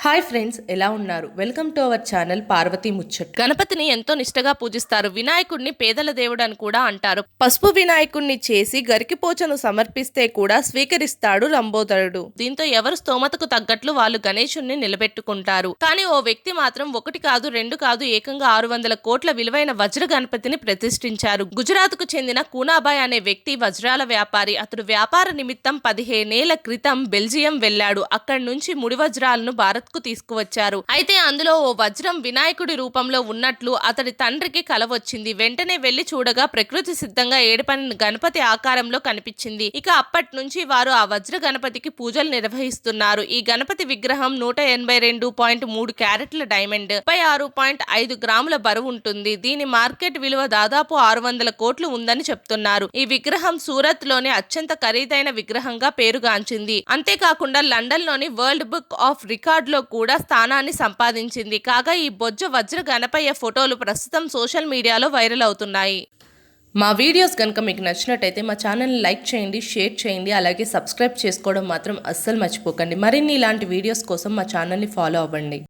Hi friends, ఎలా ఉన్నారు? Welcome to our channel Parvati Muchchat. గణపతిని ఎంతో నిష్టగా పూజిస్తారు. వినాయకుడిని పేదల దేవుడు అని కూడా అంటారు. పసుపు వినాయకుడిని చేసి గరికిపోచను సమర్పిస్తే కూడా స్వీకరిస్తాడు లంబోదరుడు. దీంతో ఎవరు స్తోమతకు తగ్గట్లు వాళ్ళు గణేశుణ్ణి నిలబెట్టుకుంటారు. కానీ ఓ వ్యక్తి మాత్రం ఒకటి కాదు, రెండు కాదు, ఏకంగా 600 కోట్ల విలువైన వజ్ర గణపతిని ప్రతిష్ఠించారు. గుజరాత్ కు చెందిన కూనాబాయ్ అనే వ్యక్తి వజ్రాల వ్యాపారి. అతడు వ్యాపార నిమిత్తం 15 ఏళ్ల క్రితం బెల్జియం వెళ్లాడు. అక్కడి నుంచి ముడి వజ్రాలను భారత్ కు తీసుకువచ్చారు. అయితే అందులో ఓ వజ్రం వినాయకుడి రూపంలో ఉన్నట్లు అతడి తండ్రికి కల వచ్చింది. వెంటనే వెళ్లి చూడగా ప్రకృతి సిద్ధంగా ఏడుపని గణపతి ఆకారంలో కనిపించింది. ఇక అప్పటి నుంచి వారు ఆ వజ్ర గణపతికి పూజలు నిర్వహిస్తున్నారు. ఈ గణపతి విగ్రహం 182.3 క్యారెట్ల డైమండ్, 36.5 గ్రాముల బరువు ఉంటుంది. దీని మార్కెట్ విలువ దాదాపు 600 కోట్లు ఉందని చెప్తున్నారు. ఈ విగ్రహం సూరత్ లోని అత్యంత ఖరీదైన విగ్రహంగా పేరుగాంచింది. అంతేకాకుండా లండన్ లోని వరల్డ్ బుక్ ఆఫ్ రికార్డ్ లో కూడా స్థానాన్ని సంపాదించింది. కాగా ఈ బొజ్జ వజ్ర గణపయ్య ఫోటోలు ప్రస్తుతం సోషల్ మీడియాలో వైరల్ అవుతున్నాయి. మా వీడియోస్ కనుక మీకు నచ్చినట్టయితే మా ఛానల్ని లైక్ చేయండి, షేర్ చేయండి, అలాగే సబ్స్క్రైబ్ చేసుకోవడం మాత్రం అస్సలు మర్చిపోకండి. మరిన్ని ఇలాంటి వీడియోస్ కోసం మా ఛానల్ని ఫాలో అవ్వండి.